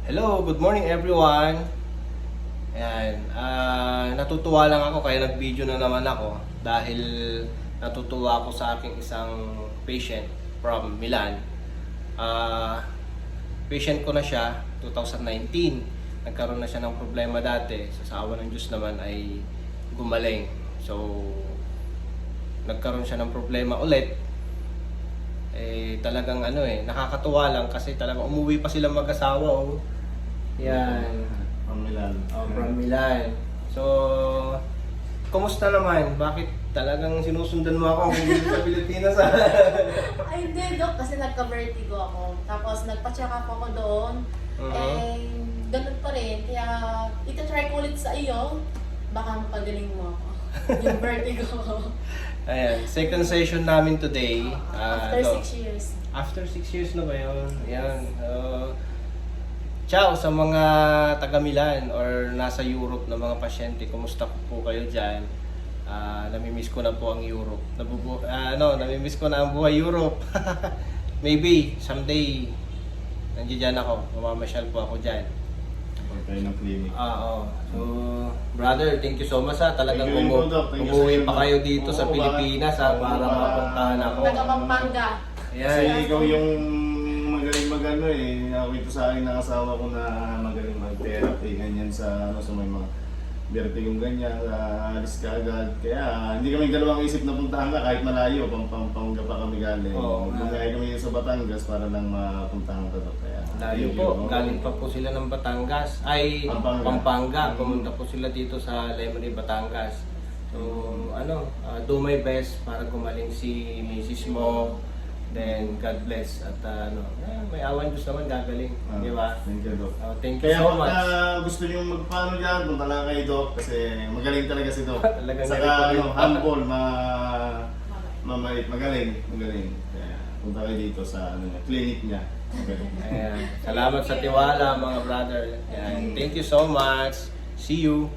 Hello, good morning everyone. Ayan, natutuwa lang ako kaya nag-video na naman ako dahil natutuwa ako sa aking isang patient from Milan. Patient ko na siya 2019. Nagkaroon na siya ng problema dati. Sa awa ng Diyos naman ay gumaling. So, nagkaroon siya ng problema ulit. Talagang nakakatuwa lang kasi talagang umuwi pa sila mag-asawa. Yan. From Milan. From Milan. So, kumusta naman? Bakit talagang sinusundan mo ako kung dito sa Pilipinas? Ay, hindi, Dok. Kasi nagka-vertigo ako. Tapos nagpa-check up ako doon. Ganun pa rin. Kaya, ita-try ko ulit sa iyo. Baka mapagaling mo ako. Yung vertigo ko. Ayan, second session namin today. After 6 years. After 6 years na ba yun? Ayan. Ciao sa mga taga Milan or nasa Europe na mga pasyente. Kumusta po kayo dyan? Namimiss ko na po ang Europe. Namimiss ko na ang buhay Europe. Maybe, someday, nandiyan ako. Mamamasyal po ako dyan. Pagkain ng clinic. So, brother, thank you so much Talagang Thank you, Doc. Thank you umuwi sa pa iyo. kayo dito sa Oo, Pilipinas para mapuntahan ako. Taga-Pampanga. Kasi Ayan. ikaw yung magaling mag-ano Nakita sa akin ng asawa ko na magaling mag-therapy, ganyan sa may mga vertigo ganyan, alis ka agad. Kaya hindi kami dalawang isip na puntahan ka kahit malayo, Pampanga pa kami galing. Oo. Bumiyay kami sa Batangas para lang mapuntahan ka doon. Kaya Layo po, galing pa po sila ng Batangas, Pampanga. Pumunta po sila dito sa Lemery, Batangas. So, do my best para gumaling si Mrs. mo. Then, God bless. At may awan Diyos naman gagaling. Di ba? Thank you, Doc. Thank you Kaya so kung much. gusto nyo magpaano dyan, punta lang kay Doc kasi magaling talaga si Doc. Talagang Saka galing po. humble, mamait, magaling. Kaya punta kayo dito sa clinic niya. Magaling. Ayan. Salamat sa tiwala mga brother. Ayan. Thank you so much. See you.